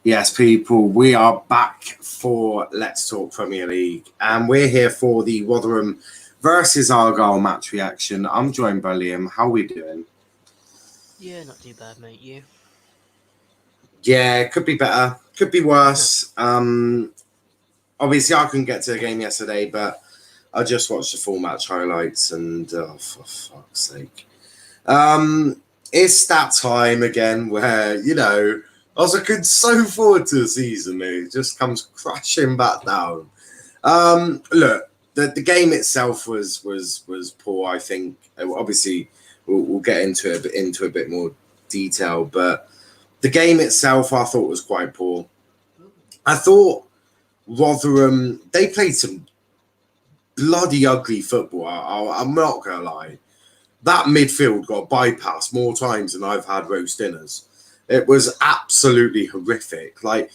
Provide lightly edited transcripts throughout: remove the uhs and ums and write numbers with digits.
Yes, people, we are back for Let's Talk Premier League, and we're here for the Rotherham versus Argyle match reaction. I'm joined by Liam. How are we doing? Yeah, not too bad, mate. You? Yeah, could be better, could be worse. Obviously, I couldn't get to the game yesterday, but I just watched the full match highlights, and for fuck's sake, it's that time again where I was looking so forward to the season. It just comes crashing back down. Look, the game itself was poor. I think obviously we'll get into a bit more detail, but the game itself I thought was quite poor. I thought Rotherham, they played some bloody ugly football. I'm not gonna lie. That midfield got bypassed more times than I've had roast dinners. It was absolutely horrific. Like,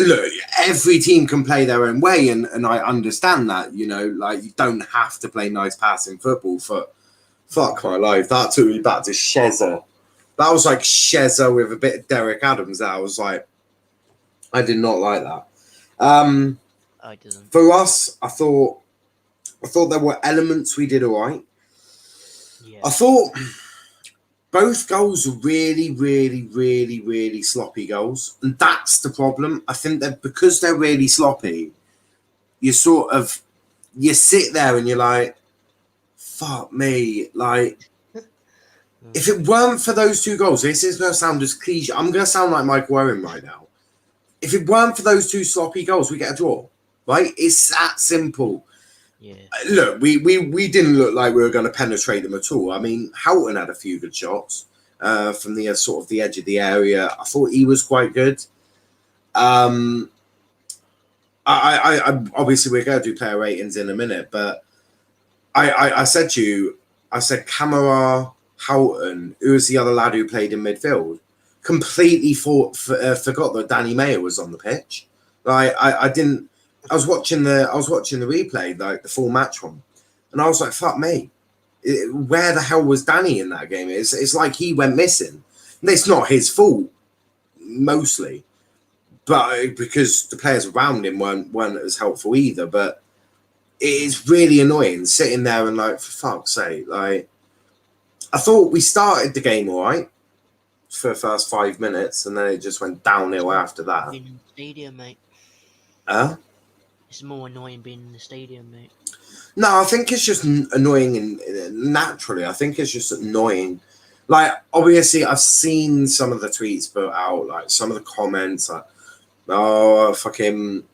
look, every team can play their own way, and I understand that, like, you don't have to play nice passing football for fuck my life. That took me back to Shezza. That was like Shezza with a bit of Derek Adams. That was like, I did not like that. I didn't. For us, I thought there were elements we did all right. Yeah. I thought both goals were really, really, really, really sloppy goals. And that's the problem. I think that because they're really sloppy, you sit there and you're like, fuck me. Like, if it weren't for those two goals, this is going to sound as cliche. I'm going to sound like Michael Owen right now. If it weren't for those two sloppy goals, we get a draw, right? It's that simple. Yeah. Look, we didn't look like we were going to penetrate them at all. I mean, Houghton had a few good shots from the sort of the edge of the area. I thought he was quite good. I obviously we're going to do player ratings in a minute, but I said to you, I said Kamara, Houghton, who was the other lad who played in midfield, completely forgot that Danny Mayer was on the pitch. Like I didn't. I was watching the replay, like the full match one, and I was like, "Fuck me, where the hell was Danny in that game?" It's like he went missing. And it's not his fault, mostly, but because the players around him weren't as helpful either. But it is really annoying sitting there and like, for fuck's sake, like I thought we started the game all right for the first 5 minutes, and then it just went downhill after that. Being in the stadium, mate. It's more annoying being in the stadium, mate. No, I think it's just annoying and naturally. I think it's just annoying. Like, obviously, I've seen some of the tweets put out, like some of the comments, like, oh, fucking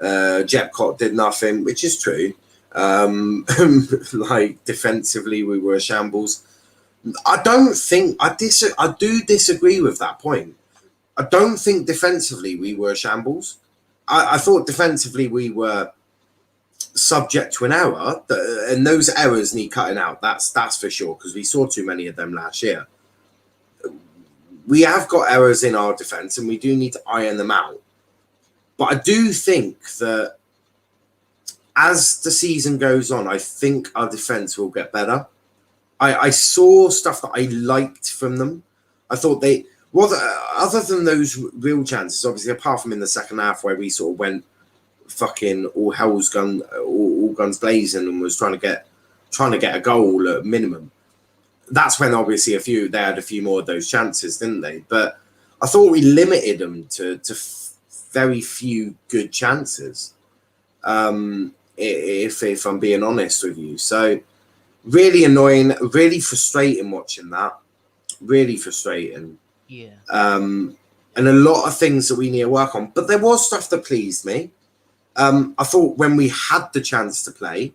Jepcott did nothing, which is true. Like, defensively, we were a shambles. I do disagree with that point. I don't think defensively we were a shambles. I thought defensively we were subject to an error, and those errors need cutting out. That's for sure, because we saw too many of them last year. We have got errors in our defence, and we do need to iron them out. But I do think that as the season goes on, I think our defence will get better. I saw stuff that I liked from them. I thought other than those real chances, obviously, apart from in the second half where we sort of went fucking all guns blazing and was trying to get a goal at minimum. That's when obviously they had a few more of those chances, didn't they? But I thought we limited them to very few good chances. If I'm being honest with you, so really annoying, really frustrating watching that. Really frustrating. Yeah. And a lot of things that we need to work on. But there was stuff that pleased me. I thought when we had the chance to play,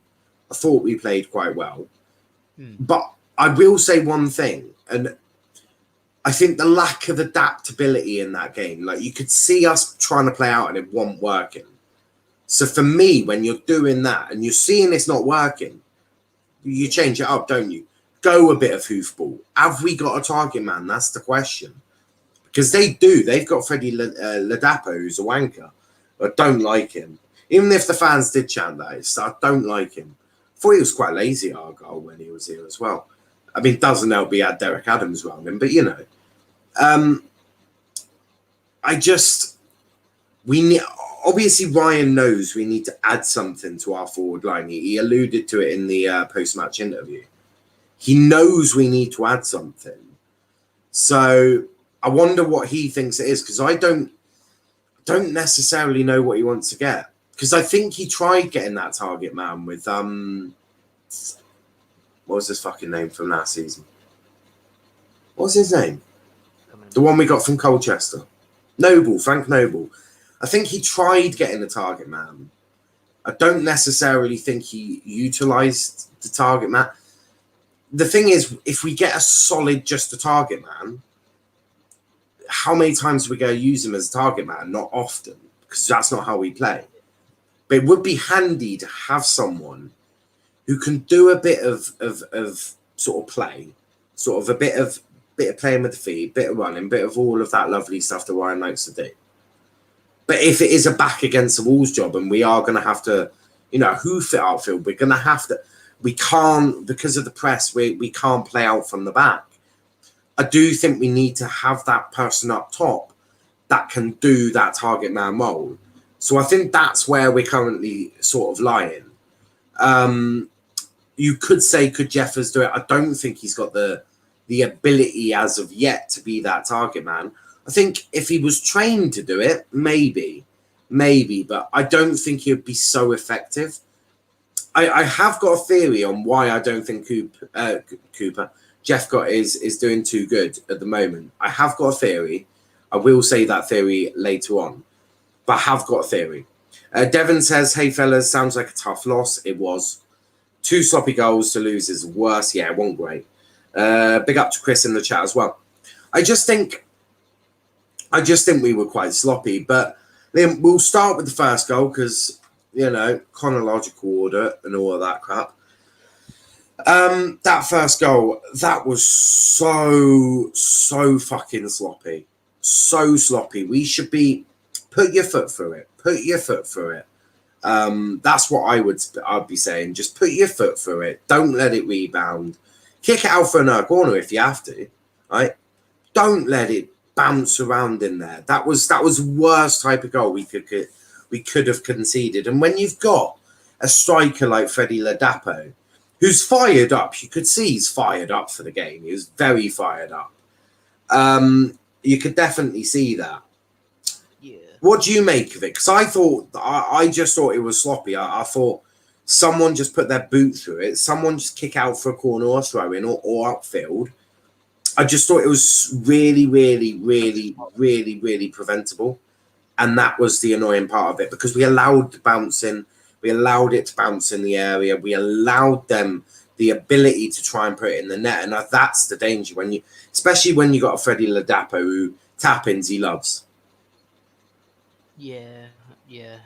I thought we played quite well. But I will say one thing, and I think the lack of adaptability in that game, like you could see us trying to play out and it wasn't working. So for me, when you're doing that and you're seeing it's not working, you change it up, don't you? Go a bit of hoofball. Have we got a target man? That's the question. Because they do. They've got Freddie Ladapo, who's a wanker. I don't like him. Even if the fans did chant that, I don't like him. I thought he was quite lazy at Argyle when he was here as well. I mean, it doesn't help he had Derek Adams around him, but I just we need. Obviously, Ryan knows we need to add something to our forward line. He alluded to it in the post-match interview. He knows we need to add something. So I wonder what he thinks it is, because I don't necessarily know what he wants to get. Because I think he tried getting that target man with what was his fucking name from last season? What was his name? The one we got from Colchester. Frank Noble. I think he tried getting the target man. I don't necessarily think he utilised the target man. The thing is, if we get a solid just a target man, how many times are we going to use him as a target man? Not often, because that's not how we play. But it would be handy to have someone who can do a bit of sort of play, sort of a bit of playing with the feet, bit of running, bit of all of that lovely stuff that Ryan likes to do. But if it is a back against the walls job, and we are going to have to, hoof it outfield, we're going to have to. We can't, because of the press, we can't play out from the back. I do think we need to have that person up top that can do that target man role. So I think that's where we're currently sort of lying. You could say, could Jeffers do it? I don't think he's got the ability as of yet to be that target man. I think if he was trained to do it, maybe, but I don't think he would be so effective. I have got a theory on why I don't think Jeff Gott is doing too good at the moment. I have got a theory. I will say that theory later on, but I have got a theory. Devon says, hey fellas, sounds like a tough loss. It was. 2 sloppy goals to lose is worse. Yeah, it wasn't great. Big up to Chris in the chat as well. I just think we were quite sloppy, but then we'll start with the first goal because, chronological order and all of that crap. That first goal, that was so fucking sloppy. So sloppy. We should be, put your foot through it. That's what I'd be saying. Just put your foot through it. Don't let it rebound. Kick it out for another corner if you have to, right? Don't let it bounce around in there. That was worst type of goal we could have conceded. And when you've got a striker like Freddie Ladapo, who's fired up, you could see he's fired up for the game. He was very fired up. You could definitely see that. Yeah. What do you make of it? Because I just thought it was sloppy. I thought someone just put their boot through it. Someone just kick out for a corner or throw in or upfield. I just thought it was really preventable. And that was the annoying part of it, because we allowed it to bounce in the area. We allowed them the ability to try and put it in the net. And that's the danger especially when you got a Freddie Ladapo who tap-ins he loves. Yeah.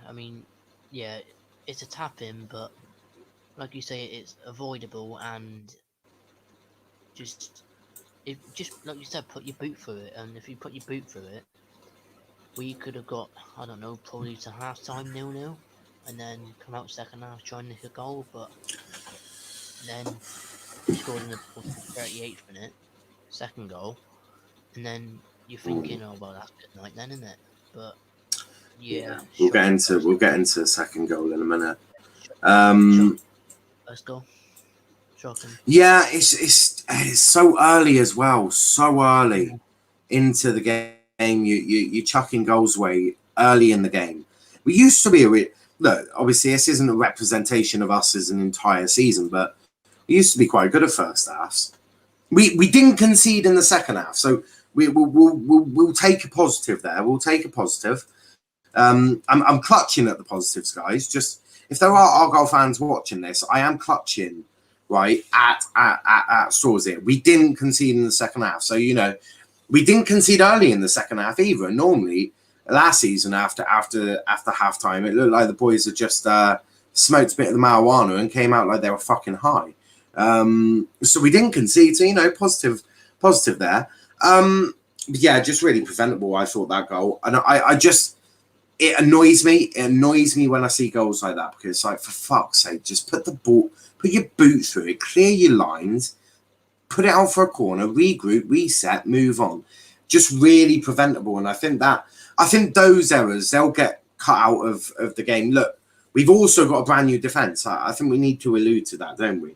I mean, yeah, it's a tap-in, but like you say, it's avoidable, and just like you said, put your boot through it. And if you put your boot through it, we could have got, I don't know, probably to half-time 0-0, and then come out second half trying to nick a goal, but then we scored in the 38th minute, second goal, and then you're thinking, oh well, that's good night then, isn't it? But yeah, we'll get into the second goal in a minute. First goal, shocking. Yeah, it's so early as well, so early into the game. You're chucking goals away early in the game. We used to be look, obviously this isn't a representation of us as an entire season, but we used to be quite good at first halves. We didn't concede in the second half, so we'll take a positive there. We'll take a positive. I'm clutching at the positives, guys. Just if there are Argyle fans watching this, I am clutching right at straws here. We didn't concede in the second half, so we didn't concede early in the second half either. And normally, last season after half time, it looked like the boys had just smoked a bit of the marijuana and came out like they were fucking high. So we didn't concede. So positive there. Yeah, just really preventable. I thought that goal, and it annoys me. It annoys me when I see goals like that, because like, for fuck's sake, just put your boot through it, clear your lines, put it out for a corner, regroup, reset, move on. just really preventable. And I think those errors, they'll get cut out of the game. Look, we've also got a brand new defence. I think we need to allude to that, don't we?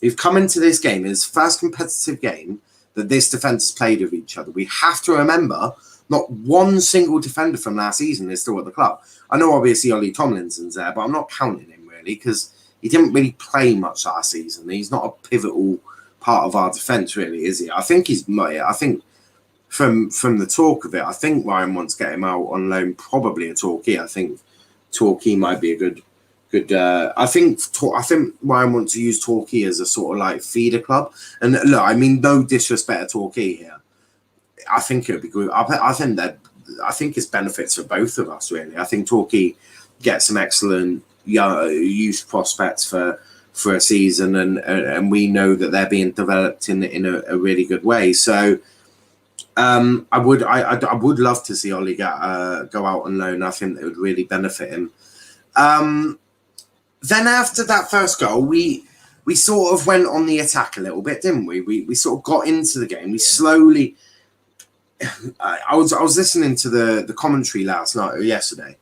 We've come into this game, it's the first competitive game that this defence has played with each other. We have to remember, not one single defender from last season is still at the club. I know obviously Ollie Tomlinson's there, but I'm not counting him really because he didn't really play much last season. He's not a pivotal part of our defence, really, is he? I think from the talk of it, I think Ryan wants to get him out on loan, probably a Torquay. I think Torquay might be a good. I think Ryan wants to use Torquay as a sort of like feeder club. And look, I mean, no disrespect to Torquay here. I think it would be good. I think it's benefits for both of us, really. I think Torquay gets some excellent youth prospects for a season, and we know that they're being developed in a really good way. So I would love to see Ollie go out on loan. I think it would really benefit him. Then after that first goal, we sort of went on the attack a little bit, didn't we? We sort of got into the game. We slowly. I was listening to the commentary yesterday,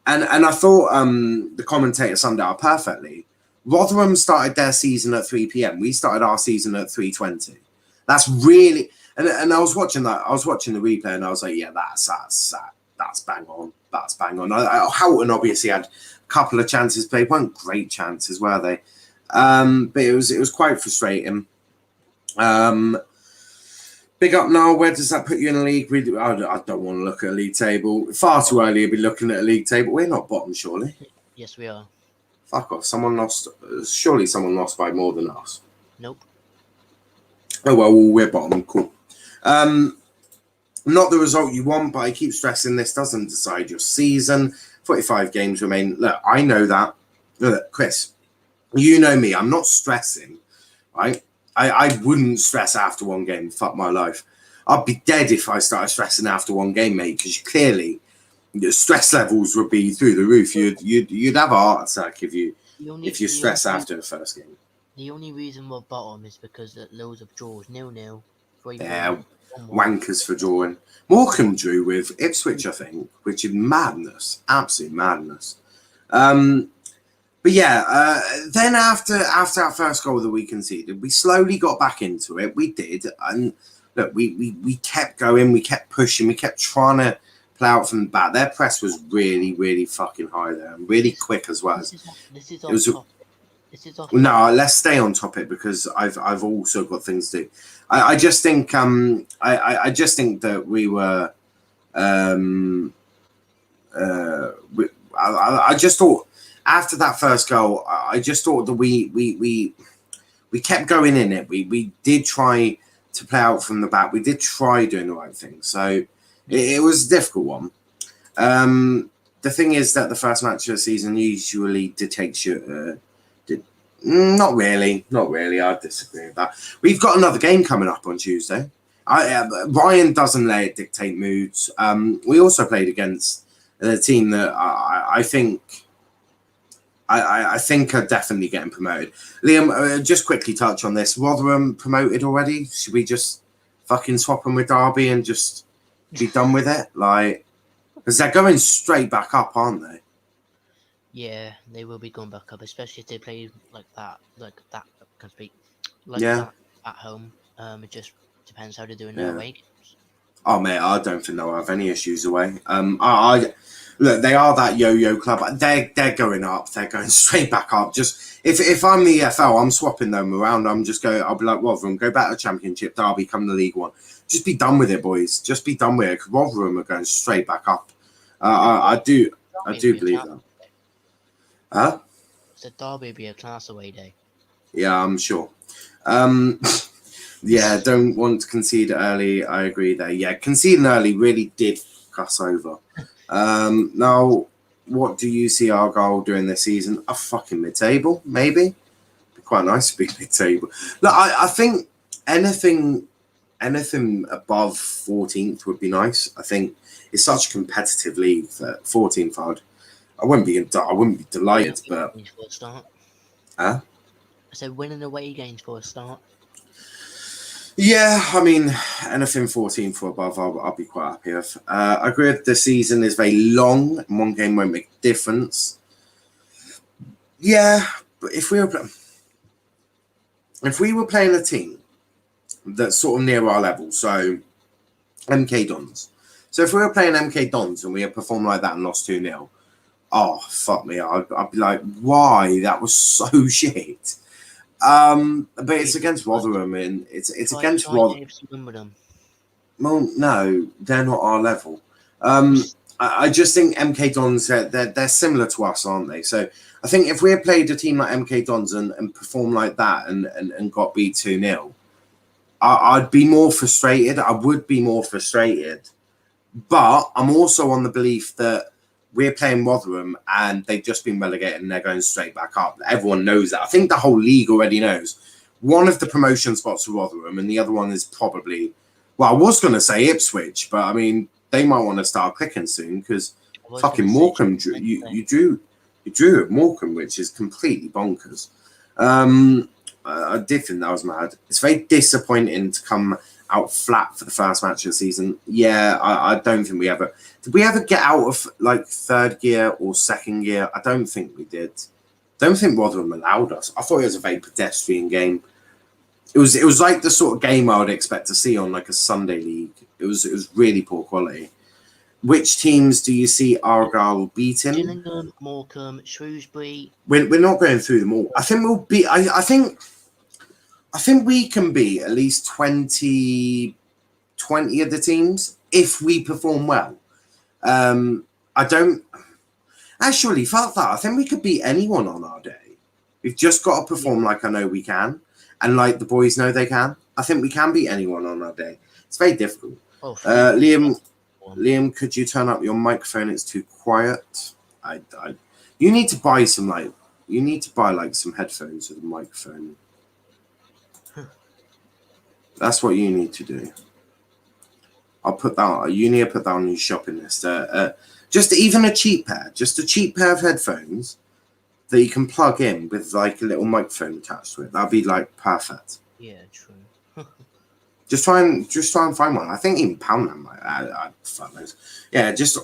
and I thought the commentator summed it up perfectly. Rotherham started their season at 3 p.m. We started our season at 3:20. That's really, and I was watching that. I was watching the replay, and I was like, yeah, that's bang on. That's bang on. Houghton obviously had a couple of chances, but they weren't great chances, were they? But it was quite frustrating. Big up now. Where does that put you in a league? I don't want to look at a league table. Far too early to be looking at a league table. We're not bottom, surely. Yes, we are. Fuck off. Someone lost. Surely someone lost by more than us. Nope. Oh, well, we're bottom. Cool. Not the result you want, but I keep stressing this doesn't decide your season. 45 games remain. Look, I know that. Look, Chris, you know me. I'm not stressing, right? I wouldn't stress after one game. Fuck my life. I'd be dead if I started stressing after one game, mate, because clearly the stress levels would be through the roof. You'd have a heart attack if you stress after the first game. The only reason we're bottom is because that loads of draws, 0-0. Yeah, wankers for drawing. Morecambe drew with Ipswich, I think, which is madness, absolute madness. But yeah, then after our first goal that we conceded, we slowly got back into it. We did, and look, we kept going, we kept pushing, we kept trying to play out from the back. Their press was really, really fucking high there, and really quick as well. This is off. No, let's stay on topic because I've also got things to do. I just think I just think that we were I just thought. After that first goal, I just thought that we kept going in it. We did try to play out from the back. We did try doing the right thing. So it was a difficult one. The thing is that the first match of the season usually dictates your... Not really. I disagree with that. We've got another game coming up on Tuesday. Ryan doesn't let it dictate moods. We also played against a team that I think... I think are definitely getting promoted. Liam, just quickly touch on this. Rotherham promoted already? Should we just fucking swap them with Derby and just be done with it? Like, because they're going straight back up, aren't they? Yeah, they will be going back up, especially if they play like that. That at home. It just depends how they're doing their away games. Oh mate, I don't think they'll have any issues away. Look, they are that yo-yo club. They're going up. They're going straight back up. Just if I'm the EFL, I'm swapping them around. I'll be like, Rotherham, go back to Championship. Derby, come to League One. Just be done with it, boys. Just be done with it. Because Rotherham are going straight back up. I do believe that. Huh? So Derby be a class away day. Yeah, I'm sure. Yeah, don't want to concede early. I agree there. Yeah, conceding early really did cuss over. Now, what do you see Argyle doing this season? A fucking mid-table, maybe? Be quite nice to be mid-table. Look, I think anything above 14th would be nice. I think it's such a competitive league that 14th, I wouldn't be delighted, but... For a start. Huh? I said winning away games for a start. Yeah, I mean, anything 14 for above, I'll be quite happy with. I agree with the season is very long, and one game won't make a difference. Yeah, but if we were playing a team that's sort of near our level, so MK Dons. So if we were playing MK Dons and we had performed like that and lost 2-0, oh, fuck me. I'd be like, why? That was so shit. But it's against Rotherham and it's against Rotherham. Well, no, they're not our level. I just think MK Dons, they're similar to us, aren't they? So I think if we had played a team like MK Dons and performed like that and got beat 2-0, I'd be more frustrated. I would be more frustrated. But I'm also on the belief that we're playing Rotherham and they've just been relegated and they're going straight back up. Everyone knows that. I think the whole league already knows. One of the promotion spots for Rotherham and the other one is probably, well, I was going to say Ipswich, but I mean, they might want to start clicking soon because fucking Morecambe, you drew at Morecambe, which is completely bonkers. I did think that was mad. It's very disappointing to come out flat for the first match of the season. Yeah, I don't think we ever... Did we ever get out of like third gear or second gear? I don't think we did. Don't think Rotherham allowed us. I thought it was a very pedestrian game. It was like the sort of game I would expect to see on like a Sunday league. It was really poor quality. Which teams do you see Argyle beating? Gillingham, Morecambe, Shrewsbury. We're not going through them all. I think we'll beat... I think we can beat at least 20 of the teams if we perform well. I don't... Actually, fuck that. I think we could beat anyone on our day. We've just got to perform like I know we can. And like the boys know they can. I think we can beat anyone on our day. It's very difficult. Liam, could you turn up your microphone? It's too quiet. You need to buy some some headphones with a microphone. That's what you need to do. I'll put that. You need to put that on your shopping list. Just even a cheap pair of headphones that you can plug in with like a little microphone attached to it. That'd be like perfect. Yeah, true. just try and find one. I think even Poundland might. I fuck those. Yeah, just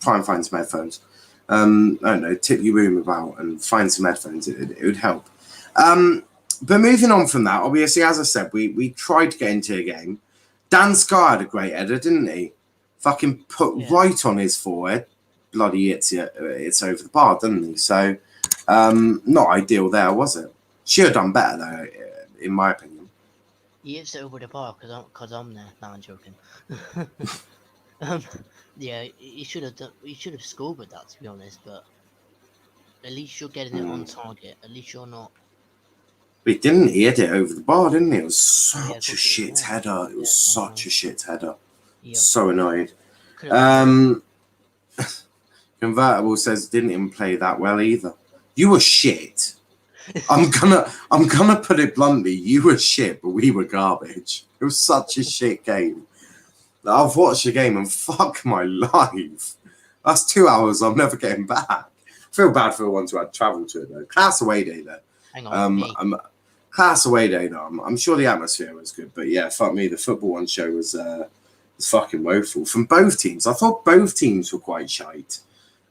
try and find some headphones. I don't know. Tip your room about and find some headphones. It would help. But moving on from that, obviously, as I said, we tried to get into a game. Dan Sky had a great header, didn't he? Fucking put right on his forehead. Bloody it's over the bar, didn't he? So, not ideal there, was it? Should have done better, though, in my opinion. He hits it over the bar because I'm there. No, I'm joking. Yeah, he should have scored with that, to be honest, but at least you're getting it on target. At least you're not... But he hit it over the bar, didn't he? It was such a shit header. It was such a shit header. Yep. So annoyed. Convertible says didn't even play that well either. You were shit. I'm gonna put it bluntly. You were shit, but we were garbage. It was such a shit game. I've watched the game and fuck my life. That's 2 hours I'm never getting back. I feel bad for the ones who had travel to it though. Class away day though. Hang on. Class away day though. I'm sure the atmosphere was good, but yeah, fuck me. The football one show was fucking woeful from both teams. I thought both teams were quite shite.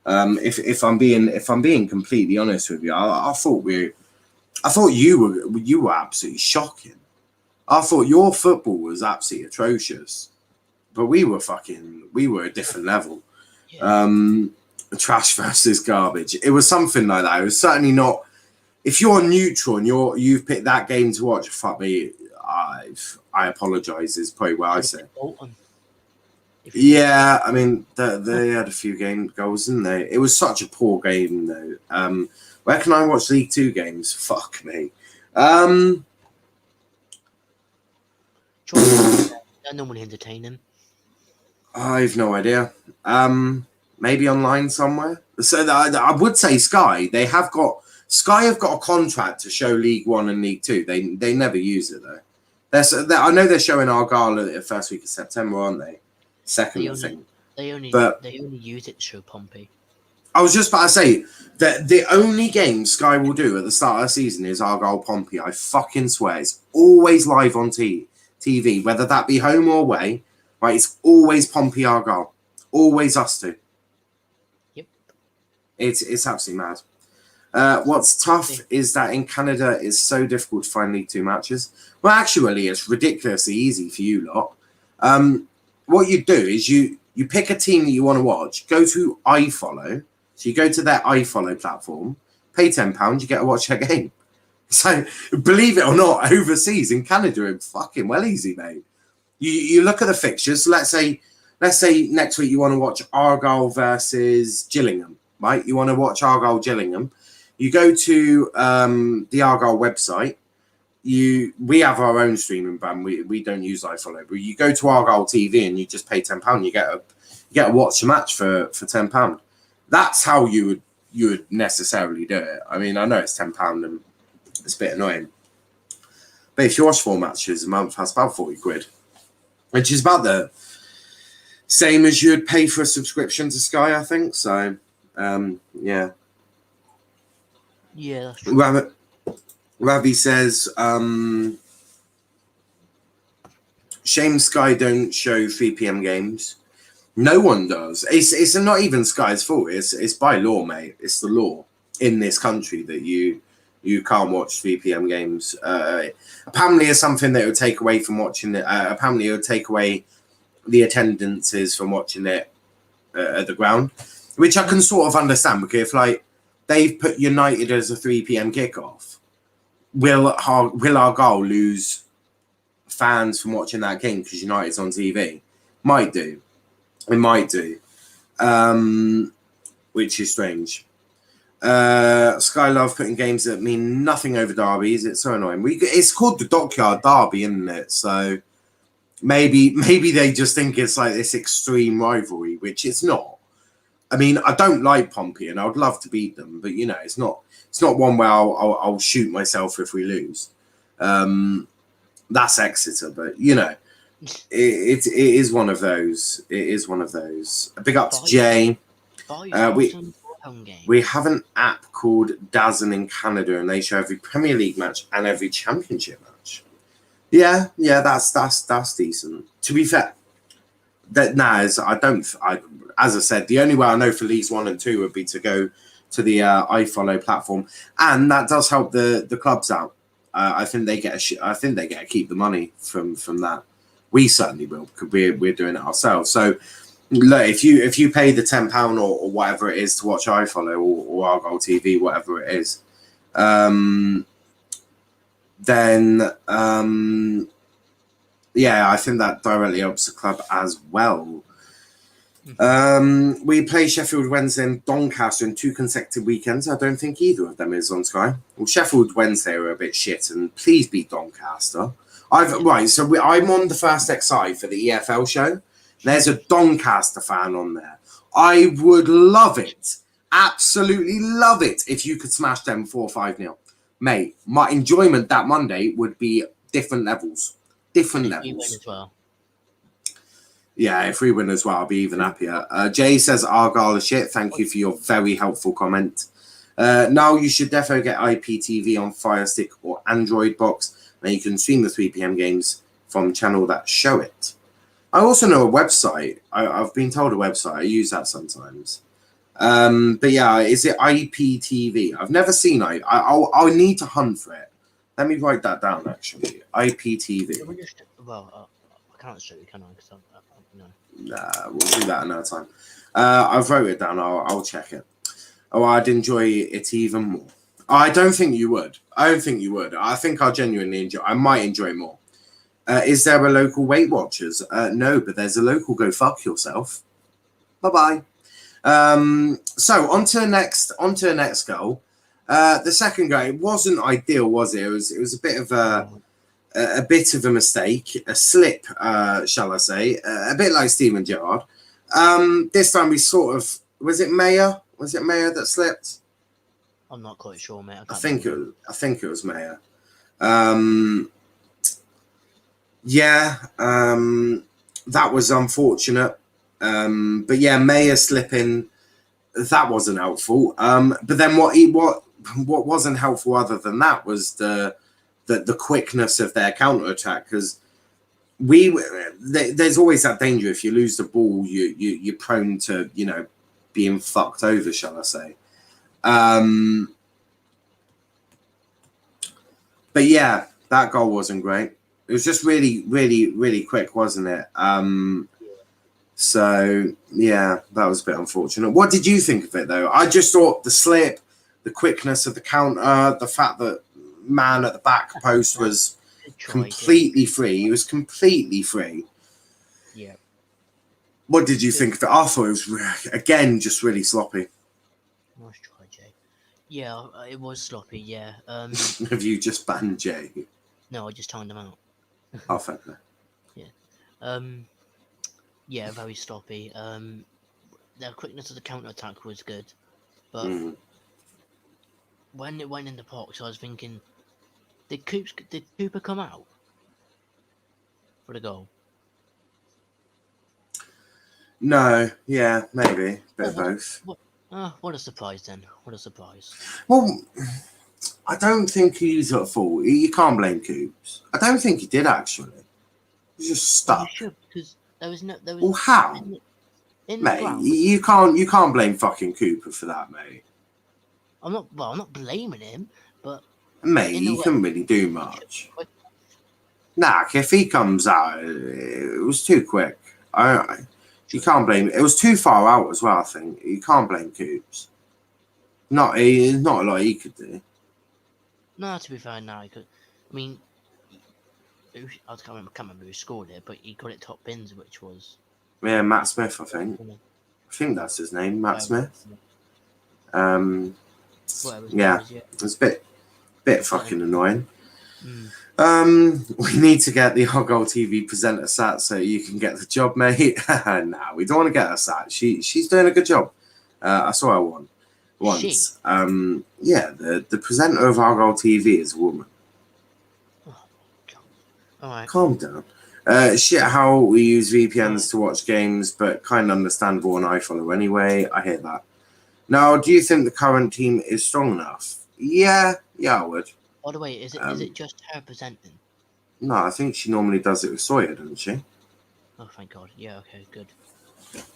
If I'm being completely honest with you, I thought you were absolutely shocking. I thought your football was absolutely atrocious, but we were a different level. Yeah. Trash versus garbage. It was something like that. It was certainly not. If you're neutral and you've picked that game to watch, fuck me. I apologise. Is probably what I say. Yeah, I mean they had a few goals, didn't they? It was such a poor game though. Where can I watch League 2 games? Fuck me. I normally entertain them. I've no idea. Maybe online somewhere. So I would say Sky. Sky have got a contract to show League 1 and League 2. They never use it though. I know they're showing Argyle the first week of September, aren't they? Second thing. They only use it to show Pompey. I was just about to say that the only game Sky will do at the start of the season is Argyle Pompey. I fucking swear. It's always live on TV. TV, whether that be home or away, right? It's always Pompey Argyle, always us two. Yep. It's absolutely mad. What's tough is that in Canada it's so difficult to find League Two matches. Well, actually, it's ridiculously easy for you lot. What you do is you pick a team that you want to watch, go to iFollow. So you go to their iFollow platform, pay £10, you get to watch their game. So believe it or not, overseas in Canada, it's fucking well easy, mate. You look at the fixtures. So let's say next week you want to watch Argyle versus Gillingham, right? You want to watch Argyle Gillingham. You go to the Argyle website. We have our own streaming brand. We don't use iFollow, but you go to Argyle TV and you just pay £10. You get to watch a match for £10. That's how you would necessarily do it. I mean, I know it's £10 and it's a bit annoying, but if you watch 4 matches a month, that's about £40, which is about the same as you'd pay for a subscription to Sky, I think. So, yeah. Yeah, that's true. Ravi says, shame Sky don't show 3 p.m. games. No one does. It's not even Sky's fault. It's by law, mate. It's the law in this country that you can't watch 3 p.m. games. Apparently, it's something that would take away from watching it. Apparently, it would take away the attendances from watching it at the ground, which I can sort of understand, because if like they've put United as a 3 p.m. kickoff, will Argyle lose fans from watching that game because United's on TV? Might do. It might do. Which is strange. Sky love putting games that mean nothing over derbies. It's so annoying. It's called the Dockyard Derby, isn't it? So maybe they just think it's like this extreme rivalry, which it's not. I mean, I don't like Pompey, and I would love to beat them, but you know, it's not one where I'll shoot myself if we lose. That's Exeter, but you know, it is one of those. It is one of those. A big up to Jay. We have an app called DAZN in Canada, and they show every Premier League match and every Championship match. Yeah, that's decent. To be fair, as I said, the only way I know for Leagues 1 and 2 would be to go to the iFollow platform, and that does help the clubs out. I think they get to keep the money from that. We certainly will, because we're doing it ourselves. So look, if you pay the £10 or whatever it is to watch iFollow or Argyle TV, whatever it is, then yeah, I think that directly helps the club as well. We play Sheffield Wednesday and Doncaster in 2 consecutive weekends. I don't think either of them is on Sky. Well, Sheffield Wednesday are a bit shit, and please beat Doncaster. I'm on the First XI for the EFL show. There's a Doncaster fan on there. I would love it, absolutely love it, if you could smash them 4-5-0. Mate, my enjoyment that Monday would be different levels. Different levels. You win as well. Yeah, if we win as well, I'll be even happier. Jay says Argyle is shit. Thank you for your very helpful comment. Now you should definitely get IPTV on Fire Stick or Android box. And you can stream the 3 p.m. games from channel that show it. I also know a website. I've been told a website. I use that sometimes. But yeah, is it IPTV? I've never seen it. I'll need to hunt for it. Let me write that down, actually. IPTV. I can't show you, can I? Because no. Nah, we'll do that another time. I've wrote it down. I'll check it. Oh, I'd enjoy it even more. I don't think you would. I think I'll genuinely enjoy. I might enjoy more. Is there a local Weight Watchers? No, but there's a local Go Fuck Yourself. Bye-bye. So on to the next goal. The second goal, it wasn't ideal, was it? It was a bit of a mistake, a slip, shall I say? A bit like Steven Gerrard. This time we sort of, was it Mayer that slipped? I'm not quite sure, mate. I think it was Mayer. That was unfortunate. But yeah, Mayer slipping, that wasn't helpful. But then what wasn't helpful other than that was the quickness of their counter attack, because there's always that danger if you lose the ball, you're prone to being fucked over, shall I say? But yeah, that goal wasn't great. It was just really, really, really quick, wasn't it? So yeah, that was a bit unfortunate. What did you think of it though? I just thought the slip, the quickness of the counter, the fact that man at the back post was completely free. He was completely free. Yeah. What did you think of it? I thought it was, again, just really sloppy. Nice try, Jay. Yeah, it was sloppy, yeah. Have you just banned Jay? No, I just timed him out. Oh, thank you. Yeah. Yeah, very sloppy. The quickness of the counter-attack was good. But when it went in the box, I was thinking, did Cooper come out for the goal? No, yeah, maybe. Bit of both. What a surprise then. What a surprise. Well, I don't think he's at fault. You can't blame Coops. I don't think he did, actually. He's just stuck. You should, because there was no... Well, how? Mate, you can't blame fucking Cooper for that, mate. I'm not blaming him, but... Mate, he couldn't really do much. Nah, if he comes out, it was too quick. You can't blame it. It was too far out as well, I think. You can't blame Coops. Not a lot he could do. No, to be fair, no. I mean, I can't remember who scored it, but he got it top bins, which was... Yeah, Matt Smith, I think. I think that's his name, Matt Smith. Yeah, it's a bit fucking annoying. We need to get the Argyle TV presenter sat so you can get the job, mate. Nah, we don't want to get her sat. She's doing a good job. I saw her once. Yeah, the presenter of Argyle TV is a woman. Oh, God. All right. Calm down. Shit, how we use VPNs to watch games, but kind of understandable and I follow anyway. I hear that. Now, do you think the current team is strong enough? Yeah, I would. By the way, is it just her presenting? No, I think she normally does it with Sawyer, doesn't she? Oh, thank God. Yeah, okay, good.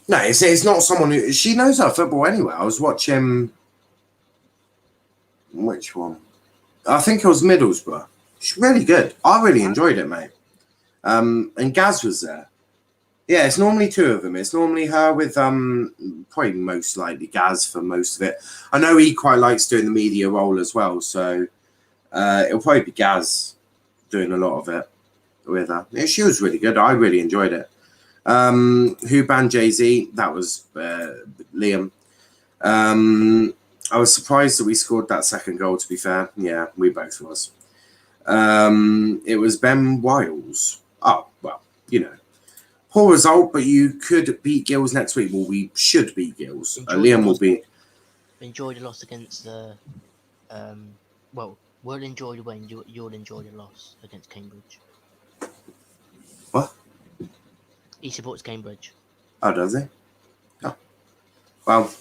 No, it's not someone who... She knows her football anyway. I was watching... Which one? I think it was Middlesbrough. She's really good. I really enjoyed it, mate. And Gaz was there. Yeah, it's normally two of them. It's normally her with probably most likely Gaz for most of it. I know he quite likes doing the media role as well, so it'll probably be Gaz doing a lot of it with her. Yeah, she was really good. I really enjoyed it. Who banned Jay-Z? That was Liam. I was surprised that we scored that second goal, to be fair. Yeah, we both was. It was Ben Wiles. Oh, well, poor result, but you could beat Gills next week. Well, we should beat Gills. Liam will be. Enjoy the loss against the. We'll enjoy the win. You'll enjoy the loss against Cambridge. What? He supports Cambridge. Oh, does he? Oh. Well,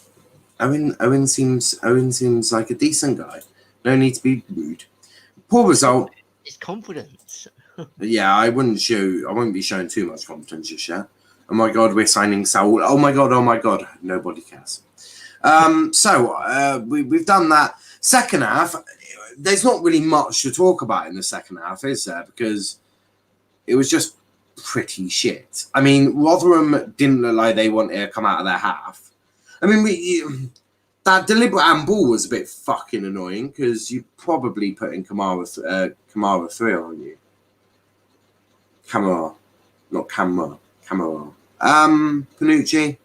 Owen seems like a decent guy. No need to be rude. Poor result. It's confidence. Yeah, I won't be showing too much confidence just yet. Oh my God, we're signing Saul. Oh my God. Nobody cares. So we've done that. Second half, there's not really much to talk about in the second half, is there? Because it was just pretty shit. I mean, Rotherham didn't look like they wanted to come out of their half. I mean, that deliberate handball was a bit fucking annoying because you probably put in Kamara 3, aren't you? Kamara, not Kamara. Panucci.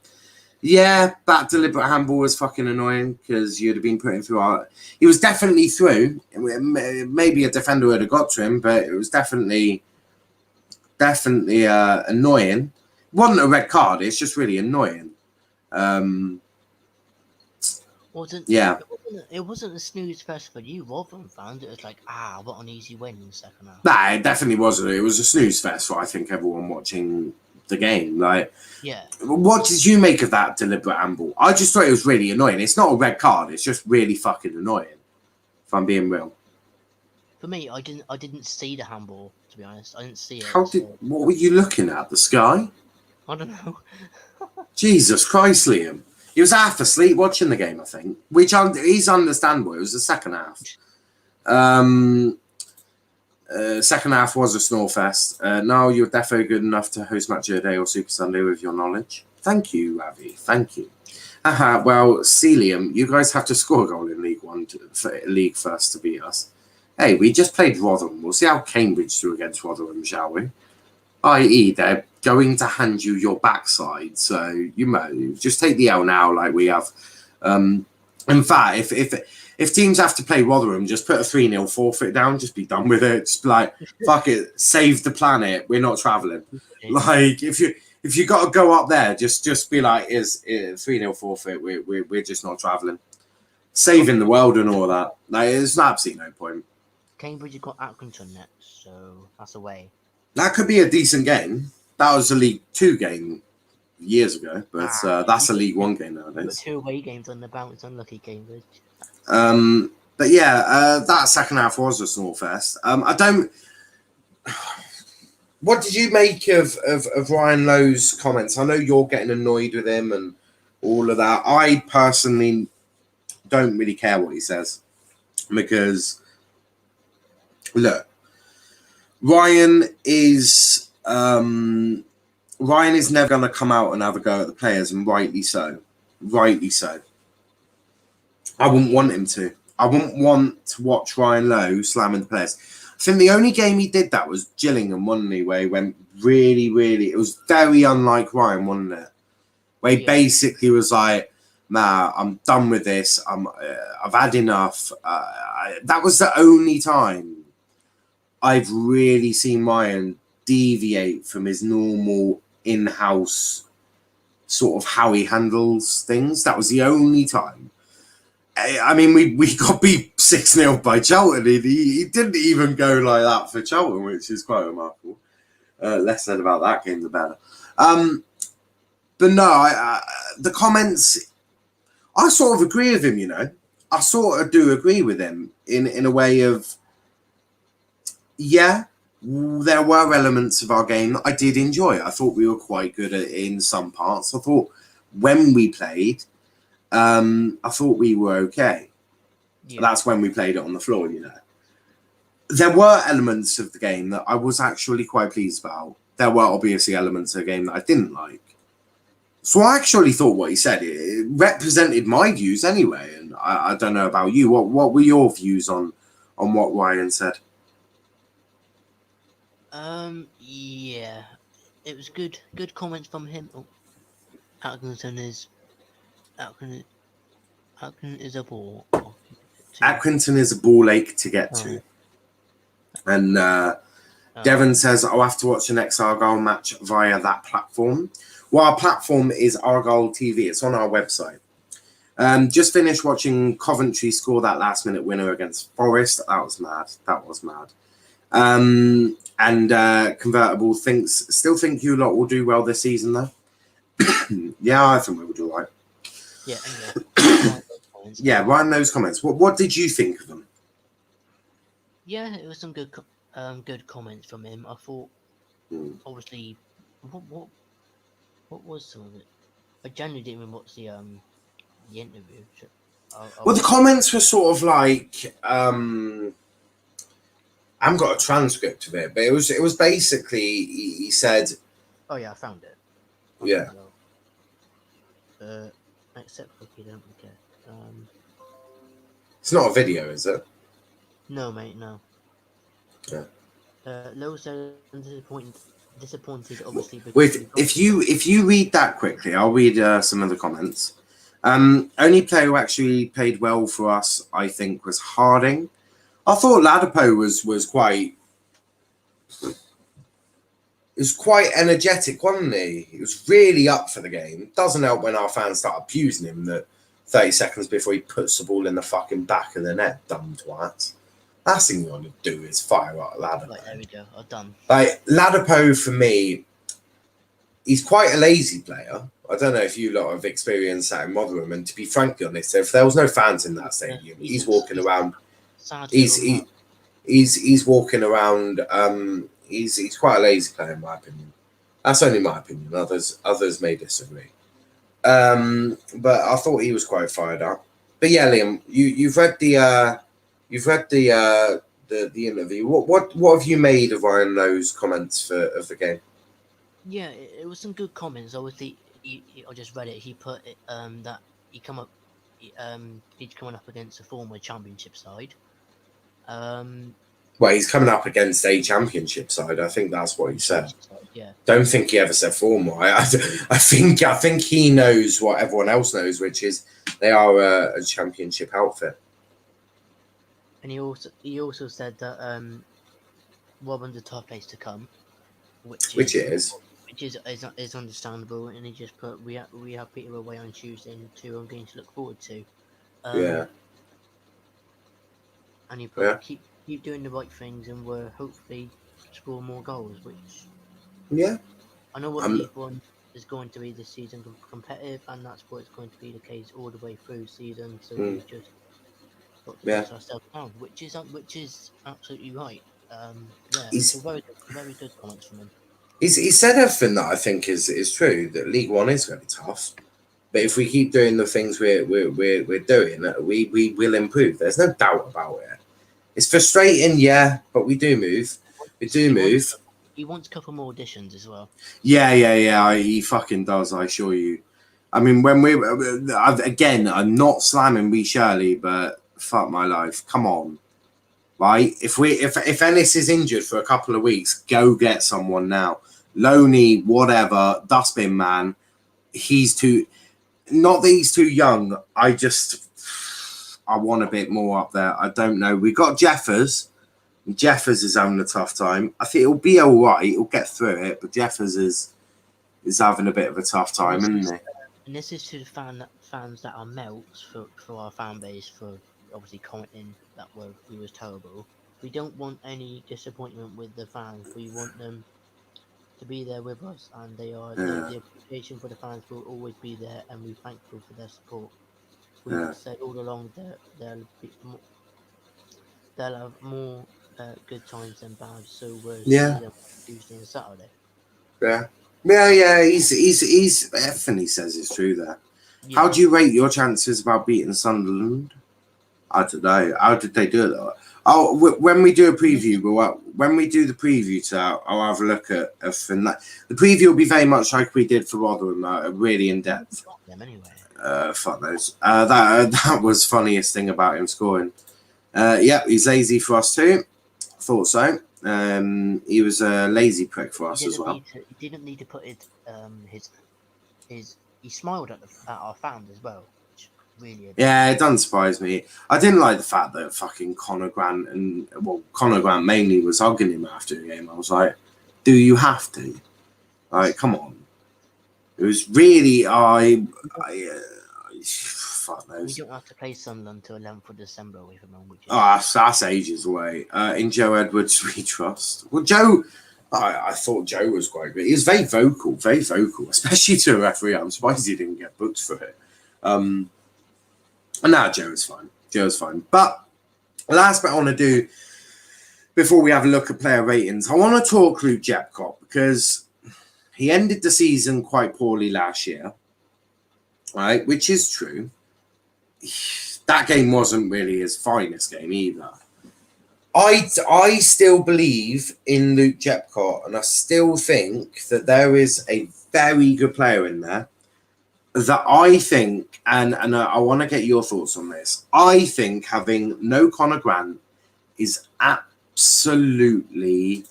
Yeah, that deliberate handball was fucking annoying because you'd have been putting through he was definitely through. Maybe a defender would have got to him, but it was definitely annoying. It wasn't a red card. It's just really annoying. It wasn't a snooze fest for you, Rotherham fans. It was like, what an easy win in the second half. Nah, it definitely wasn't. It was a snooze fest for I think everyone watching the game. Like, yeah. What did you make of that deliberate handball? I just thought it was really annoying. It's not a red card. It's just really fucking annoying. If I'm being real. for me, I didn't see the handball. To be honest, I didn't see it. What were you looking at? The sky? I don't know. Jesus Christ, Liam. He was half asleep watching the game, I think, which is understandable. It was the second half. Second half was a snore fest. Niall, you're defo good enough to host Match of the Day or Super Sunday with your knowledge. Thank you, Ravi. Thank you. Well, Liam, you guys have to score a goal in League first to beat us. Hey, we just played Rotherham. We'll see how Cambridge do against Rotherham, shall we? I.e., they're going to hand you your backside, so you know, just take the L now, like we have. In fact, if teams have to play Rotherham, just put a 3-0 forfeit down, just be done with it. Just be like, fuck it, save the planet. We're not traveling. Like if you got to go up there, just be like, is 3-0 forfeit. We're just not traveling. Saving the world and all that. Like, there's absolutely no point. Cambridge have got Accrington next, so that's away. That could be a decent game. That was a League 2 game years ago, but that's a League 1 game nowadays. 2 away games on the bounce, unlucky Cambridge. But yeah, that second half was a snore fest. I don't. What did you make of Ryan Lowe's comments? I know you're getting annoyed with him and all of that. I personally don't really care what he says because, look, Ryan is never going to come out and have a go at the players, and rightly so. Rightly so. I wouldn't want him to. I wouldn't want to watch Ryan Lowe slamming the players. I think the only game he did that was Gillingham, wasn't he? Where he went really, it was very unlike Ryan, wasn't it? Where he basically was like, nah, I'm done with this. I've had enough. That was the only time I've really seen Ryan deviate from his normal in-house sort of how he handles things. That was the only time. I mean, we got beat 6-0 by Charlton. He didn't even go like that for Charlton, which is quite remarkable. Less said about that game, the better. But no, the comments, I sort of agree with him, you know. I sort of do agree with him in a way of, yeah, there were elements of our game that I did enjoy. I thought we were quite good in some parts. I thought when we played, I thought we were okay. Yeah. That's when we played it on the floor, you know. There were elements of the game that I was actually quite pleased about. There were obviously elements of the game that I didn't like. So I actually thought what he said, it represented my views anyway. And I don't know about you. What were your views on what Ryan said? Yeah, it was good comments from him. Oh, Accrington is a ball. Accrington is a ball ache to get to. And Devon says, I'll have to watch the next Argyle match via that platform. Well, our platform is Argyle TV. It's on our website. Just finished watching Coventry score that last-minute winner against Forest. That was mad. And Convertible still think you lot will do well this season, though. Yeah, I think we will do right. Yeah. Yeah, Ryan, those comments. What did you think of them? Yeah, it was some good comments from him. I thought, obviously, what was some of it? I genuinely didn't even watch the interview. Well, the comments were sort of like, I haven't got a transcript of it, but it was basically he said. Oh yeah, I found it. Yeah. Except if you don't get. It's not a video, is it? No, mate, no. Yeah. Lowe said disappointed, obviously. Wait, if you read that quickly, I'll read some of the comments. Only player who actually played well for us, I think, was Harding. I thought Ladapo was quite. He was quite energetic, wasn't he? He was really up for the game. Doesn't help when our fans start abusing him that 30 seconds before he puts the ball in the fucking back of the net, dumb twat. Last thing you want to do is fire up Ladapo. Right, there we go. I'm done. Like, Ladapo, for me, he's quite a lazy player. I don't know if you lot have experienced that in Rotherham, and to be frankly honest, if there was no fans in that stadium, he's walking around. he's walking around. He's quite a lazy player in my opinion. That's only my opinion. Others may disagree. But I thought he was quite fired up. But yeah, Liam, you've read the interview. What have you made of Ryan Lowe's comments of the game? Yeah, it was some good comments. Obviously, I just read it. He put it, that he's coming up against a former championship side. Well, he's coming up against a championship side. I think that's what he said. Yeah. Don't think he ever said former. I think he knows what everyone else knows, which is they are a championship outfit. And he also said that Rotherham's a tough place to come, which is understandable. And he just put we have Peter away on Tuesday and 2 home games to look forward to. Yeah. And he put keep doing the right things and we'll hopefully score more goals. Which I know what League One is going to be this season, competitive, and that's what it's going to be the case all the way through the season. So we've just got to push ourselves down, which is absolutely right. So very good comments from him. He said everything that I think is true. That League One is very tough, but if we keep doing the things we're doing, we will improve. There's no doubt about it. It's frustrating, yeah, but we do move. He wants a couple more auditions as well. Yeah. He fucking does. I assure you. I mean, when I'm not slamming Wee Shirley, but fuck my life. Come on, right? If Ennis is injured for a couple of weeks, go get someone now. Loney, whatever, dustbin man. He's too. Not that he's too young. I want a bit more up there. I don't know. We got Jeffers. Jeffers is having a tough time. I think it'll be all right. He'll get through it. But Jeffers is having a bit of a tough time, isn't he? And this is to the fans that are melts for our fan base for obviously commenting that we was terrible. We don't want any disappointment with the fans. We want them to be there with us, and they are. The appreciation for the fans will always be there, and we're thankful for their support. We've said all along that they'll have more good times than bad. So we'll see them Tuesday and Saturday. Yeah. He's everything he says is true there. Yeah. How do you rate your chances about beating Sunderland? I don't know. How did they do it? Oh, when we do a preview, when we do the preview to that, I'll have a look at everything. The preview will be very much like we did for Rotherham, really in depth. Anyway. Fuck those. That was funniest thing about him scoring. He's lazy for us too. Thought so. He was a lazy prick for us as well. He didn't need to put it. He smiled at our fans as well. Really. Yeah, it doesn't surprise me. I didn't like the fact that fucking Conor Grant mainly was hugging him after the game. I was like, do you have to? Like, come on. It was really fuck those. We don't have to play Sunderland till 11th of December with him. That's ages away. In Joe Edwards, we trust. Well, Joe, I thought Joe was quite good. He was very vocal, especially to a referee. I'm surprised he didn't get booked for it. And now Joe's fine. But the last bit I want to do before we have a look at player ratings, I want to talk Luke Jepcott because he ended the season quite poorly last year, right? Which is true. That game wasn't really his finest game either. I still believe in Luke Jepcott, and I still think that there is a very good player in there that I think, and I want to get your thoughts on this. I think having no Conor Grant is absolutely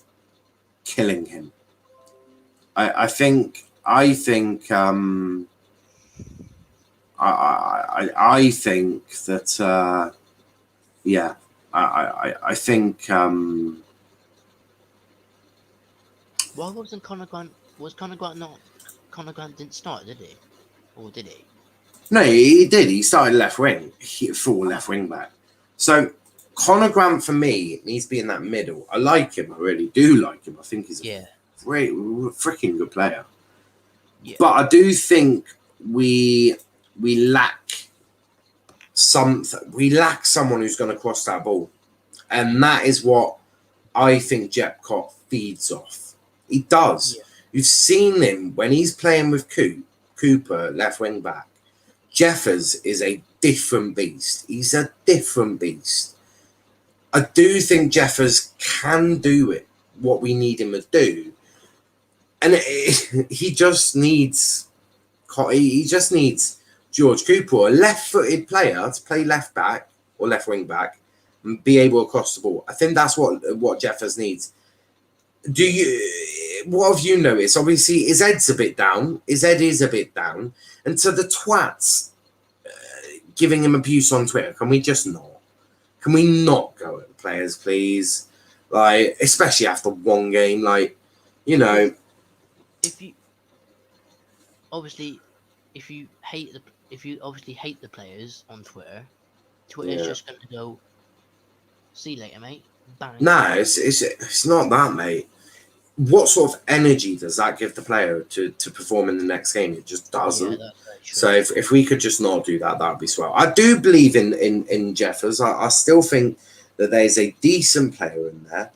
killing him. I think that I think why wasn't Conor Grant? Was Conor Grant not? Conor Grant didn't start, did he? Or did he? No, he did. He started left wing, full left wing back. So Conor Grant for me needs to be in that middle. I like him. I really do like him. I think he's a great, freaking good player. Yeah. But I do think we lack something. We lack someone who's going to cross that ball. And that is what I think Jepcott feeds off. He does. Yeah. You've seen him when he's playing with Cooper, left wing back. Jeffers is a different beast. He's a different beast. I do think Jeffers can do it, what we need him to do. And he just needs George Cooper, a left-footed player, to play left back or left wing back and be able to cross the ball. I think that's what Jeffers needs. What have you noticed? Obviously, his head's a bit down. His head is a bit down. And to the twats giving him abuse on Twitter, can we just not? Can we not go at the players, please? Like, especially after one game, like, you know. If you obviously hate the players on Twitter, Twitter's just going to go, see you later, mate. Bang. No, it's not that, mate. What sort of energy does that give the player to perform in the next game? It just doesn't. Yeah, so if we could just not do that, that would be swell. I do believe in Jeffers. I still think that there's a decent player in there.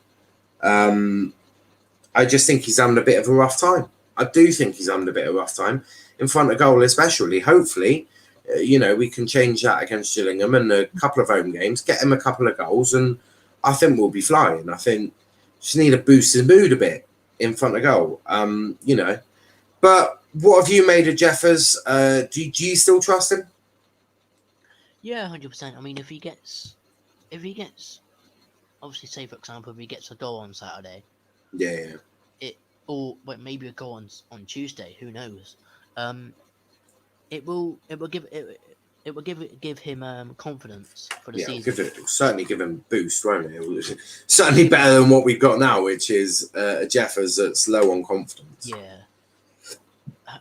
I just think he's having a bit of a rough time. I do think he's having a bit of a rough time in front of goal, especially. Hopefully, we can change that against Gillingham and a couple of home games, get him a couple of goals, and I think we'll be flying. I think just need to boost his mood a bit in front of goal. But what have you made of Jeffers? Do you still trust him? Yeah, 100%. I mean, if he gets, obviously, say for example, if he gets a goal on Saturday, or maybe a goal on Tuesday, who knows? It will give him confidence for the season. It'll certainly give him a boost, won't it? Certainly better than what we've got now, which is a Jeffers that's low on confidence. Yeah.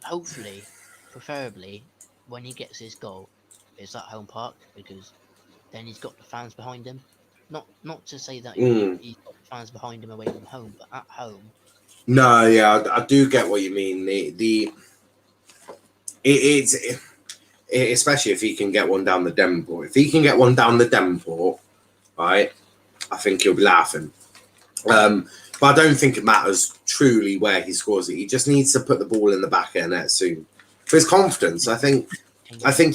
Hopefully, preferably, when he gets his goal, it's at home park, because then he's got the fans behind him. Not to say that he's got the fans behind him away from home, but at home. No, yeah, I do get what you mean. It's especially if he can get one down the Devonport. If he can get one down the Devonport, right, I think he'll be laughing. But I don't think it matters truly where he scores it. He just needs to put the ball in the back of the net soon. For his confidence, I think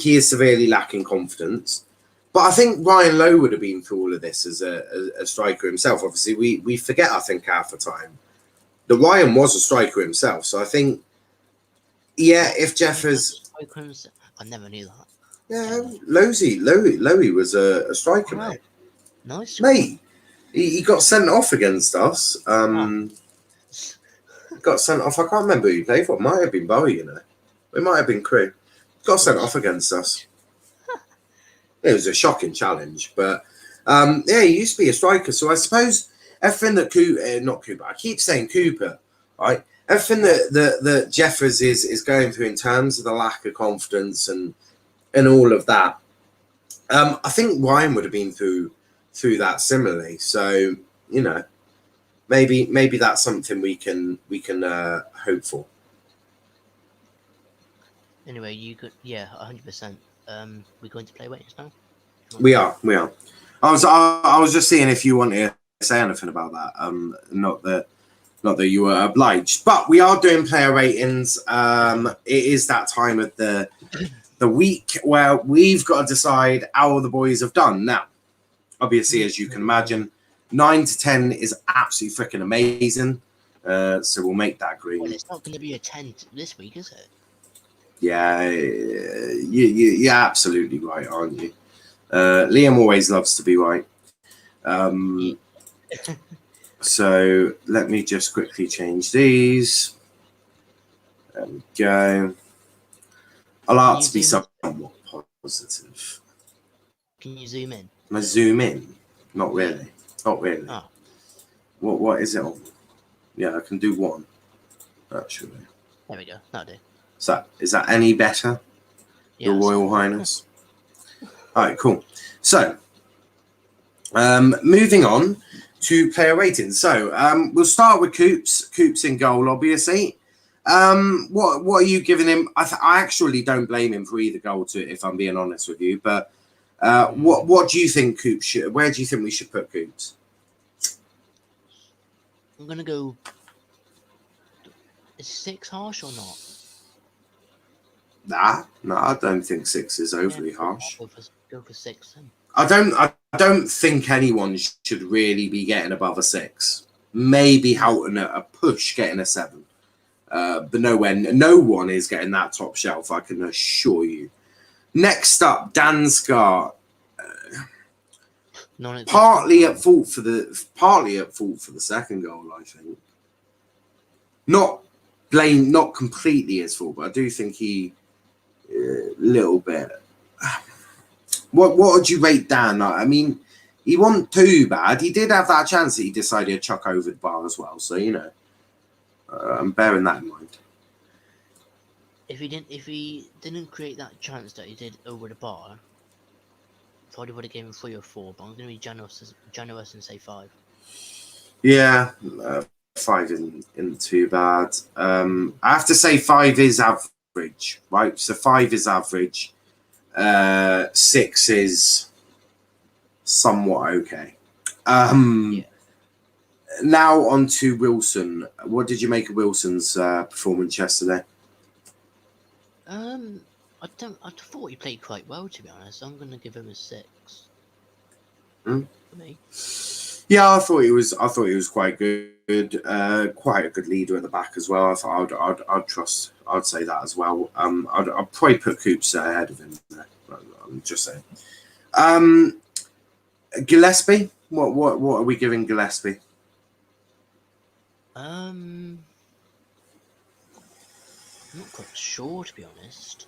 he is severely lacking confidence. But I think Ryan Lowe would have been through all of this as a striker himself. Obviously, we forget, I think, half the time that Ryan was a striker himself. So I think, if Jeffers... I never knew that. Yeah, Lowe was a striker, wow. mate. Nice. Mate, he got sent off against us. Got sent off. I can't remember who he played for. It might have been Bowie, It might have been Crew. Got sent off against us. It was a shocking challenge. But, he used to be a striker. So I suppose everything that not Cooper, I keep saying Cooper, right? Everything that Jeffers is going through in terms of the lack of confidence and all of that, I think Ryan would have been through that similarly. So maybe that's something we can hope for. Anyway, 100%. We're going to play Waiters now. We are. I was just seeing if you wanted to say anything about that. Not that you were obliged, but we are doing player ratings. It is that time of the week where we've got to decide how the boys have done. Now, obviously, as you can imagine, 9 to 10 is absolutely freaking amazing. So we'll make that green. Well, it's not going to be a 10 this week, is it? Yeah, you're absolutely right, aren't you? Liam always loves to be right. So let me just quickly change these. There we go. I like to be somewhat positive. Can you zoom in? Can I zoom in? Not really. Oh. What is it on? Yeah, I can do one. Actually. There we go. That'll do. Is that any better? Yeah, Your Royal Highness. All right, cool. So, moving on to player ratings. So, we'll start with Coops in goal, obviously. What are you giving him? I actually don't blame him for either goal, if I'm being honest with you. But What do you think Coops should? Where do you think we should put Coops? I'm gonna go. Is 6 harsh or not? No, I don't think 6 is overly harsh. Go for 6 then. I don't think anyone should really be getting above a 6. Maybe Houghton at a push getting a 7. But no one is getting that top shelf, I can assure you. Next up, Dan Scar. Partly at fault for the second goal, I think. Not completely his fault, but I do think he a little bit. What would you rate Dan? I mean, he wasn't too bad. He did have that chance that he decided to chuck over the bar as well. So I'm bearing that in mind. If he didn't create that chance that he did over the bar, probably would have given 3 or 4. But I'm going to be generous and say 5. Yeah, 5 isn't too bad. I have to say 5 is average, right? So 5 is average. 6 is somewhat okay. Now on to Wilson. What did you make of Wilson's performance yesterday? I thought he played quite well, to be honest. I'm going to give him a 6. For me. Yeah, I thought he was quite good. Quite a good leader at the back as well. I thought I'd say that as well. I'd probably put Coops ahead of him there. I'm just saying. Gillespie, what are we giving Gillespie? I'm not quite sure, to be honest.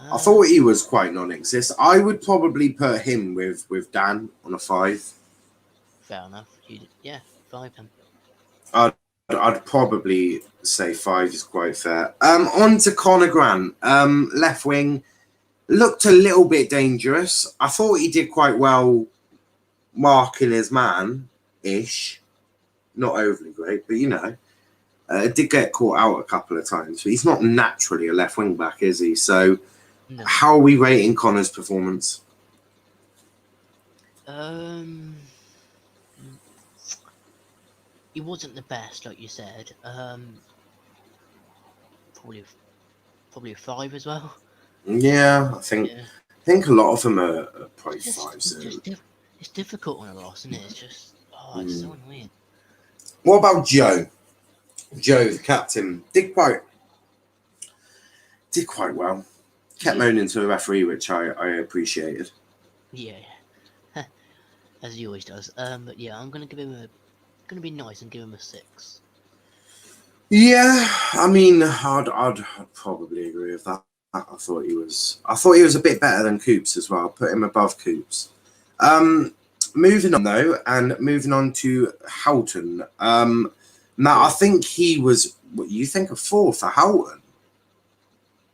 I thought he was quite non-existent. I would probably put him with Dan on a 5. Fair enough. 5 then. I'd probably say 5 is quite fair. On to Conor Grant. Left wing, looked a little bit dangerous. I thought he did quite well marking his man-ish. Not overly great, but did get caught out a couple of times. But he's not naturally a left wing back, is he? So no. How are we rating Conor's performance? He wasn't the best, like you said. Probably a 5 as well. Yeah, I think a lot of them are probably 5s. It's difficult on a loss, isn't it? It's just it's so annoying. What about Joe? Joe, the captain, did quite well. Kept moaning to the referee, which I appreciated. Yeah, as he always does. But yeah, I'm gonna be nice and give him a 6. Yeah, I mean, I'd probably agree with that. I thought he was a bit better than Coops as well. Put him above Coops. Moving on though, and moving on to Houghton. Now I think he was. What you think, a 4 for Houghton?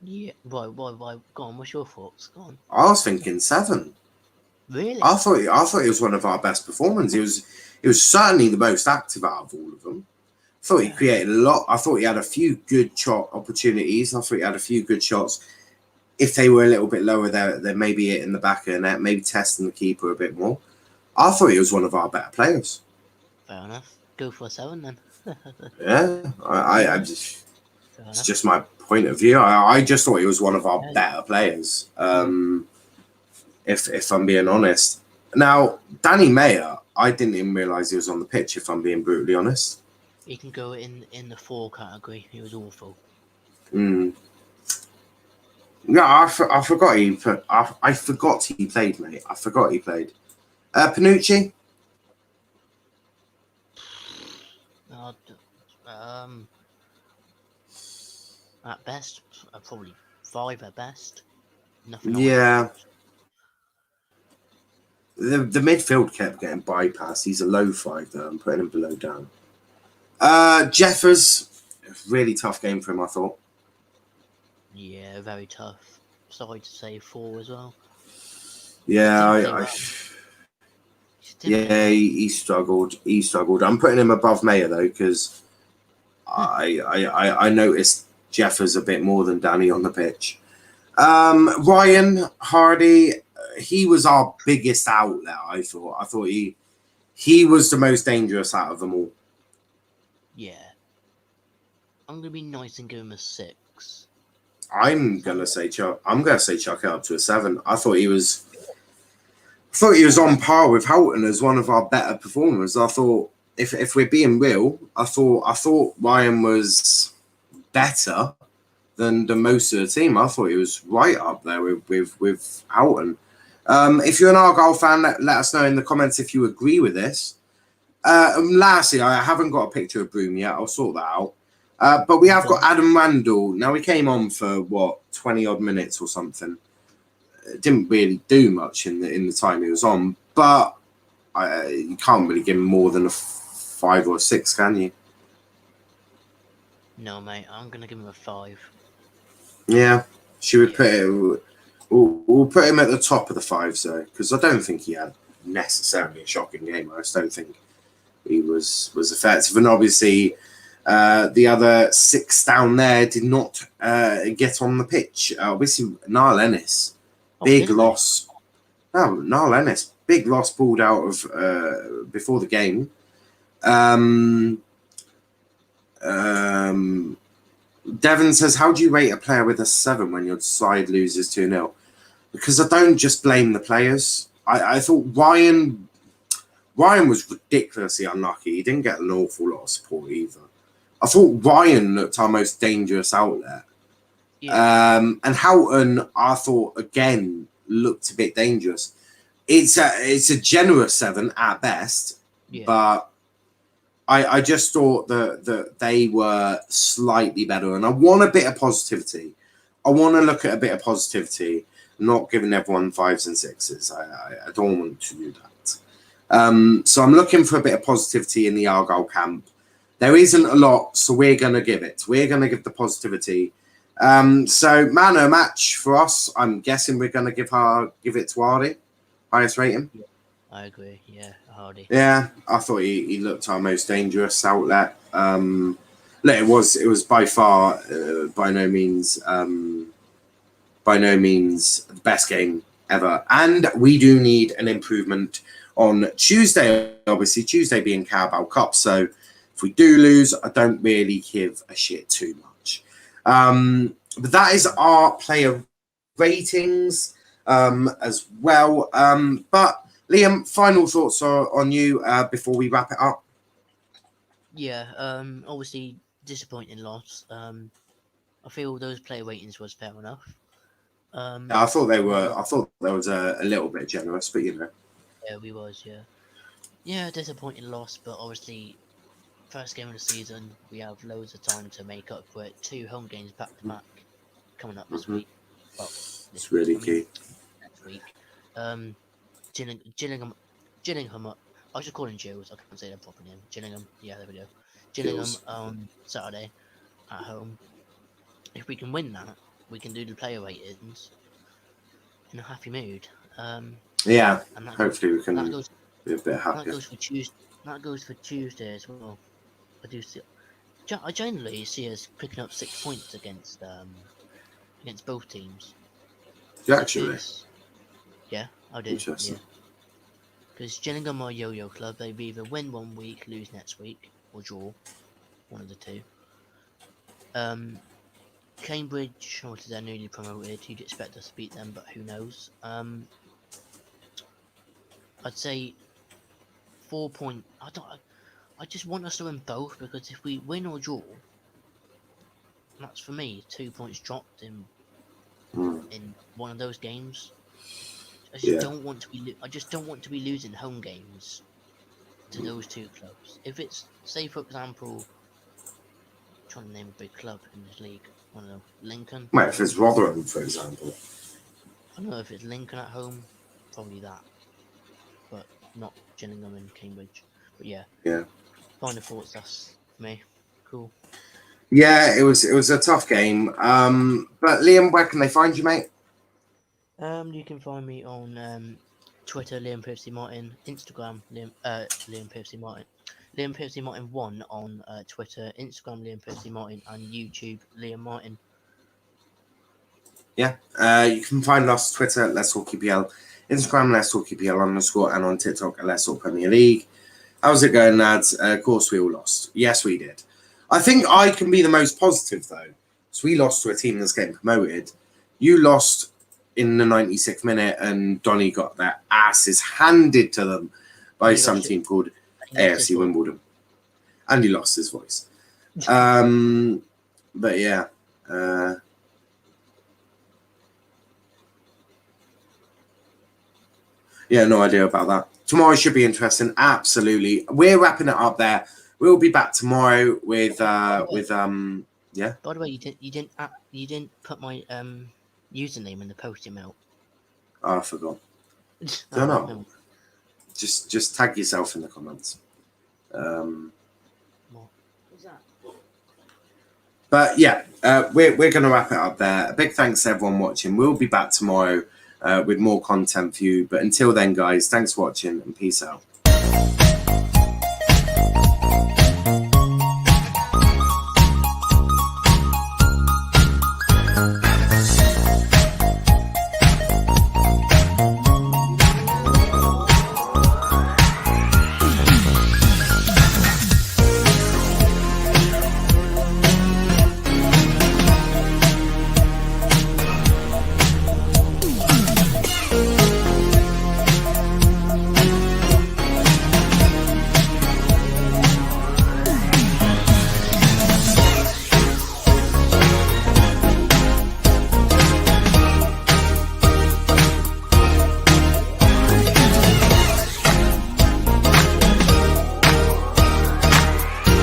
Yeah. Why? Go on. What's your thoughts? Go on. I was thinking 7. Really? I thought he was one of our best performers. He was certainly the most active out of all of them. I thought he created a lot. I thought he had a few good shot opportunities. I thought he had a few good shots. If they were a little bit lower, they're maybe hitting the back of the net, maybe testing the keeper a bit more. I thought he was one of our better players. Fair enough. Go for a 7 then. Yeah, I just it's just my point of view. I just thought he was one of our better players. If I'm being honest. Now, Danny Mayer, I didn't even realise he was on the pitch, if I'm being brutally honest. He can go in the 4 category. He was awful. Yeah, I forgot I forgot he played, mate. I forgot he played. Panucci? At best, probably 5 at best. Nothing. Yeah. The midfield kept getting bypassed. He's a low 5 though. I'm putting him below down. Jeffers, really tough game for him, I thought. Yeah, very tough. Sorry to say 4 as well. Yeah, he struggled. He struggled. I'm putting him above Mayer though, because I noticed Jeffers a bit more than Danny on the pitch. Ryan Hardy, he was our biggest outlet. I thought he was the most dangerous out of them all. Yeah. I'm gonna be nice and give him a 6. I'm gonna say chuck it up to a 7. I thought he was on par with Houghton as one of our better performers. I thought if we're being real, I thought Ryan was better than most of the team. I thought he was right up there with Houghton. If you're an Argyle fan, let us know in the comments if you agree with this. Lastly, I haven't got a picture of Broom yet. I'll sort that out. But we have got Adam Randall. Now, he came on for, 20 odd minutes or something. Didn't really do much in the time he was on. But you can't really give him more than a 5 or 6, can you? No, mate, I'm gonna give him a 5. Yeah. Should we put it... We'll put him at the top of the 5s, though, because I don't think he had necessarily a shocking game. I just don't think he was effective. And obviously, the other 6 down there did not get on the pitch. Obviously, Niall Ennis, big loss. No, Niall Ennis, big loss pulled out of before the game. Devon says, how do you rate a player with a 7 when your side loses 2-0? Because I don't just blame the players. I thought Ryan was ridiculously unlucky. He didn't get an awful lot of support either. I thought Ryan looked our most dangerous outlet. Yeah. And Houghton, I thought, again, looked a bit dangerous. It's a generous 7 at best, but I just thought that they were slightly better. And I want a bit of positivity. I want to look at a bit of positivity, not giving everyone 5s and 6s. I don't want to do that. So I'm looking for a bit of positivity in the Argyle camp. There isn't a lot, so we're going to give it. We're going to give the positivity. So man of match for us, I'm guessing we're going to give it to Hardy. Highest rating. Yeah, I agree. Yeah, Hardy. Yeah, I thought he looked our most dangerous outlet. It was by far, by no means the best game ever. And we do need an improvement on Tuesday, obviously, Tuesday being Carabao Cup. So if we do lose, I don't really give a shit too much. But that is our player ratings as well. But Liam, final thoughts on you before we wrap it up? Yeah, obviously disappointing loss. I feel those player ratings was fair enough. Yeah, I thought they were. I thought that was a little bit generous, but you know. Yeah, we was. Yeah, disappointing loss, but obviously, first game of the season, we have loads of time to make up for it. 2 home games back to back coming up this week. Well, it's really key. Next week. Gillingham. I should call him Gills. I can't say their proper name. Gillingham. Yeah, there we go. Gillingham on Saturday at home. If we can win that, we can do the player ratings in a happy mood. Yeah, and hopefully we can be a bit happier. That goes for Tuesday as well. I generally see us picking up 6 points against both teams. Actually? Yeah, I do. Yeah. Because Gillingham are a yo-yo club. They either win one week, lose next week, or draw. One of the two. Cambridge, obviously they're newly promoted. You'd expect us to beat them, but who knows? I'd say 4 point. I just want us to win both, because if we win or draw, that's for me 2 points dropped in one of those games. I just don't want to be losing home games to those 2 clubs. If it's, say for example, I'm trying to name a big club in this league. I don't know, Lincoln. Well, if it's Rotherham, for example. I don't know if it's Lincoln at home, probably that, but not Gillingham and Cambridge. But yeah. Final thoughts. That's for me. Cool. Yeah, it was a tough game. But Liam, where can they find you, mate? You can find me on Twitter, Liam Piercy Martin, Instagram, Liam Piercy Martin, Liam Piercy Martin 1 on Twitter, Instagram, Liam Piercy Martin, and YouTube, Liam Martin. yeah, you can find us Twitter at Let's Talk EPL, Instagram Let's Talk EPL _ and on TikTok at Let's Talk Premier League. How's it going, lads? Of course, we all lost. Yes, we did. I think I can be the most positive, though. So we lost to a team that's getting promoted. You lost in the 96th minute, and Donny got their asses handed to them by some team called AFC Wimbledon. And he lost his voice. But yeah. Yeah, no idea about that. Tomorrow should be interesting. Absolutely. We're wrapping it up there. We'll be back tomorrow with yeah. By the way, you didn't put my username in the post email. Oh, I forgot. Don't know. Just tag yourself in the comments. What is that? But yeah, we're going to wrap it up there. A big thanks to everyone watching. We'll be back tomorrow with more content for you. But until then, guys, thanks for watching and peace out.